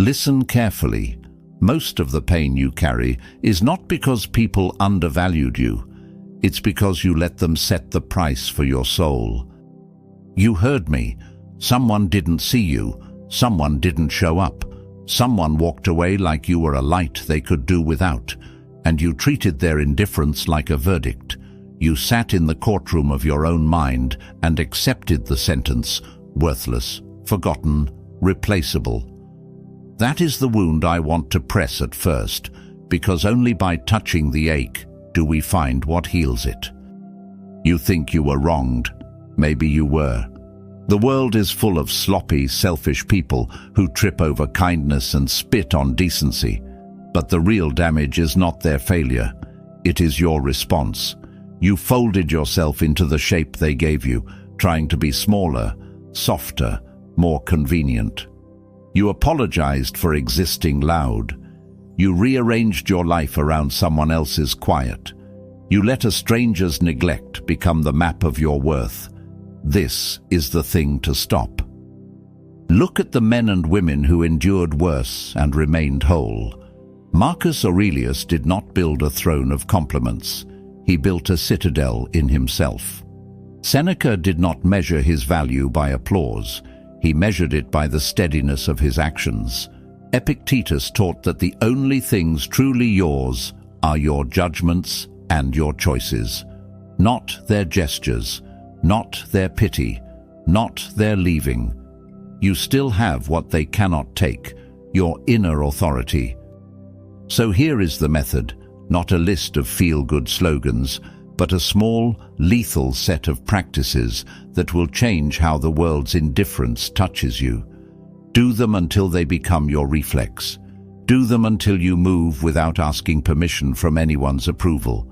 Listen carefully. Most of the pain you carry is not because people undervalued you. It's because you let them set the price for your soul. You heard me. Someone didn't see you. Someone didn't show up. Someone walked away like you were a light they could do without, and you treated their indifference like a verdict. You sat in the courtroom of your own mind and accepted the sentence, worthless, forgotten, replaceable. That is the wound I want to press at first, because only by touching the ache do we find what heals it. You think you were wronged. Maybe you were. The world is full of sloppy, selfish people who trip over kindness and spit on decency. But the real damage is not their failure. It is your response. You folded yourself into the shape they gave you, trying to be smaller, softer, more convenient. You apologized for existing loud. You rearranged your life around someone else's quiet. You let a stranger's neglect become the map of your worth. This is the thing to stop. Look at the men and women who endured worse and remained whole. Marcus Aurelius did not build a throne of compliments. He built a citadel in himself. Seneca did not measure his value by applause. He measured it by the steadiness of his actions. Epictetus taught that the only things truly yours are your judgments and your choices, not their gestures, not their pity, not their leaving. You still have what they cannot take, your inner authority. So here is the method, not a list of feel-good slogans, but a small, lethal set of practices that will change how the world's indifference touches you. Do them until they become your reflex. Do them until you move without asking permission from anyone's approval.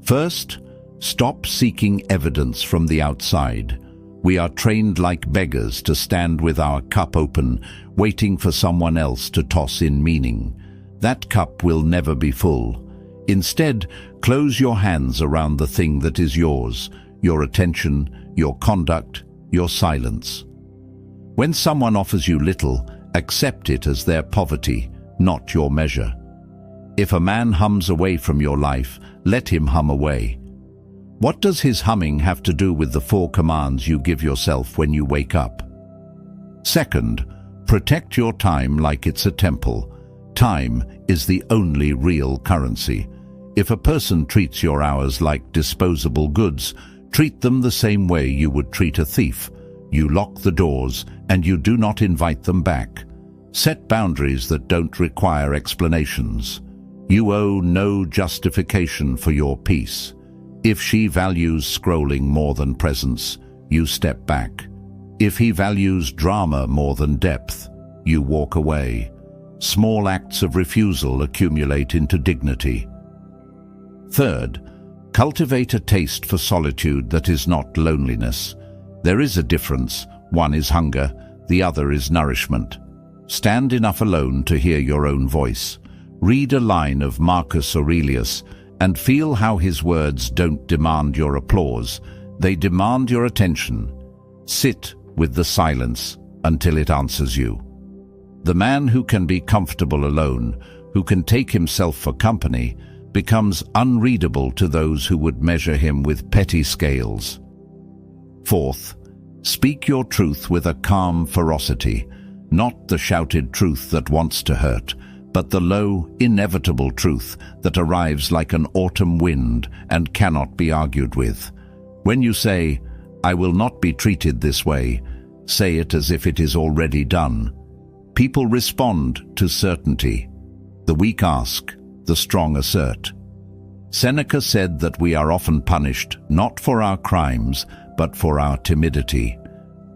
First, stop seeking evidence from the outside. We are trained like beggars to stand with our cup open, waiting for someone else to toss in meaning. That cup will never be full. Instead, close your hands around the thing that is yours, your attention, your conduct, your silence. When someone offers you little, accept it as their poverty, not your measure. If a man hums away from your life, let him hum away. What does his humming have to do with the 4 commands you give yourself when you wake up? Second, protect your time like it's a temple. Time is the only real currency. If a person treats your hours like disposable goods, treat them the same way you would treat a thief. You lock the doors and you do not invite them back. Set boundaries that don't require explanations. You owe no justification for your peace. If she values scrolling more than presence, you step back. If he values drama more than depth, you walk away. Small acts of refusal accumulate into dignity. Third, cultivate a taste for solitude that is not loneliness. There is a difference. One is hunger, the other is nourishment. Stand enough alone to hear your own voice. Read a line of Marcus Aurelius and feel how his words don't demand your applause. They demand your attention. Sit with the silence until it answers you. The man who can be comfortable alone, who can take himself for company, becomes unreadable to those who would measure him with petty scales. Fourth, speak your truth with a calm ferocity, not the shouted truth that wants to hurt, but the low, inevitable truth that arrives like an autumn wind and cannot be argued with. When you say, "I will not be treated this way," say it as if it is already done. People respond to certainty. The weak ask, the strong assert. Seneca said that we are often punished not for our crimes, but for our timidity.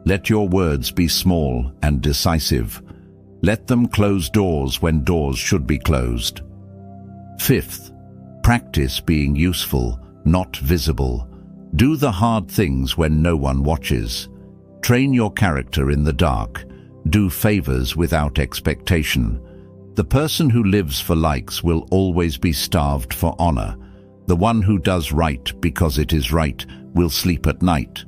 Let your words be small and decisive. Let them close doors when doors should be closed. Fifth, practice being useful, not visible. Do the hard things when no one watches. Train your character in the dark. Do favors without expectation. The person who lives for likes will always be starved for honor. The one who does right because it is right will sleep at night.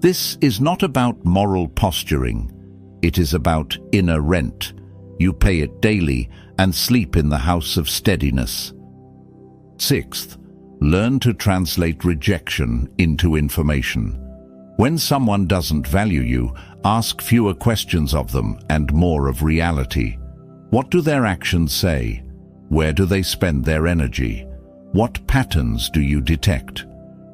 This is not about moral posturing. It is about inner rent. You pay it daily and sleep in the house of steadiness. Sixth, learn to translate rejection into information. When someone doesn't value you, ask fewer questions of them and more of reality. What do their actions say? Where do they spend their energy? What patterns do you detect?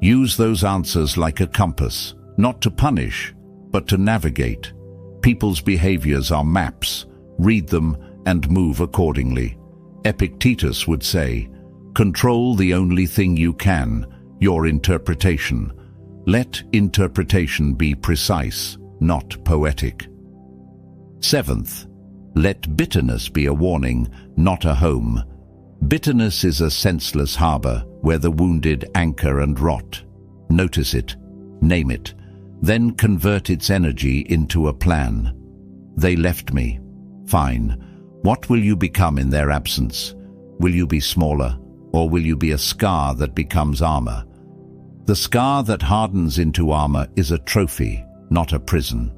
Use those answers like a compass, not to punish, but to navigate. People's behaviors are maps. Read them and move accordingly. Epictetus would say, "Control the only thing you can, your interpretation. Let interpretation be precise, not poetic." Seventh, let bitterness be a warning, not a home. Bitterness is a senseless harbor where the wounded anchor and rot. Notice it, name it, then convert its energy into a plan. They left me. Fine. What will you become in their absence? Will you be smaller, or will you be a scar that becomes armor? The scar that hardens into armor is a trophy, not a prison.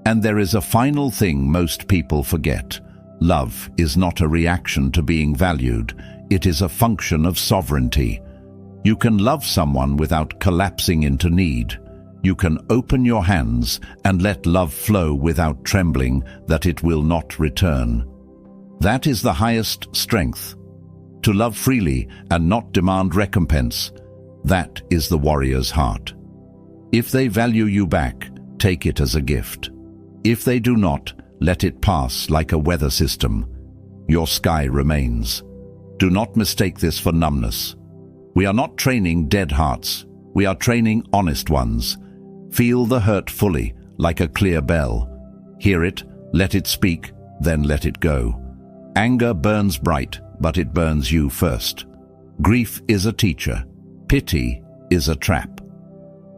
And there is a final thing most people forget. Love is not a reaction to being valued. It is a function of sovereignty. You can love someone without collapsing into need. You can open your hands and let love flow without trembling that it will not return. That is the highest strength. To love freely and not demand recompense, that is the warrior's heart. If they value you back, take it as a gift. If they do not, let it pass like a weather system. Your sky remains. Do not mistake this for numbness. We are not training dead hearts. We are training honest ones. Feel the hurt fully, like a clear bell. Hear it, let it speak, then let it go. Anger burns bright, but it burns you first. Grief is a teacher. Pity is a trap.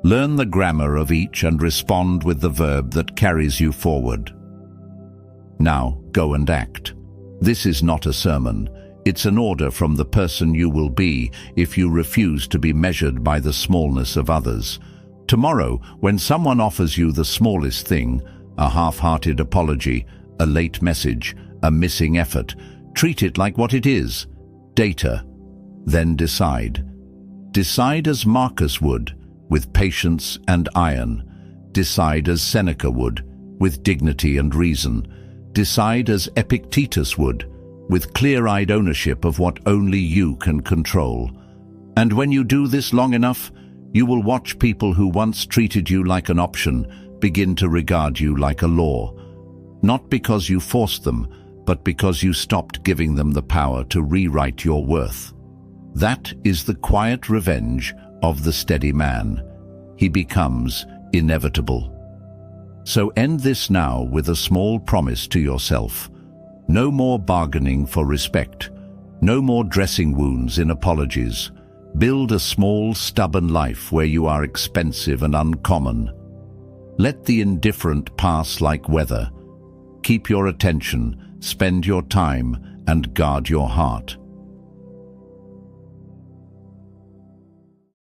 Learn the grammar of each and respond with the verb that carries you forward. Now, go and act. This is not a sermon. It's an order from the person you will be if you refuse to be measured by the smallness of others. Tomorrow, when someone offers you the smallest thing, a half-hearted apology, a late message, a missing effort, treat it like what it is, data. Then decide. Decide as Marcus would, with patience and iron. Decide as Seneca would, with dignity and reason. Decide as Epictetus would, with clear-eyed ownership of what only you can control. And when you do this long enough, you will watch people who once treated you like an option begin to regard you like a law. Not because you forced them, but because you stopped giving them the power to rewrite your worth. That is the quiet revenge of the steady man. He becomes inevitable. So end this now with a small promise to yourself. No more bargaining for respect. No more dressing wounds in apologies. Build a small, stubborn life where you are expensive and uncommon. Let the indifferent pass like weather. Keep your attention, spend your time, and guard your heart.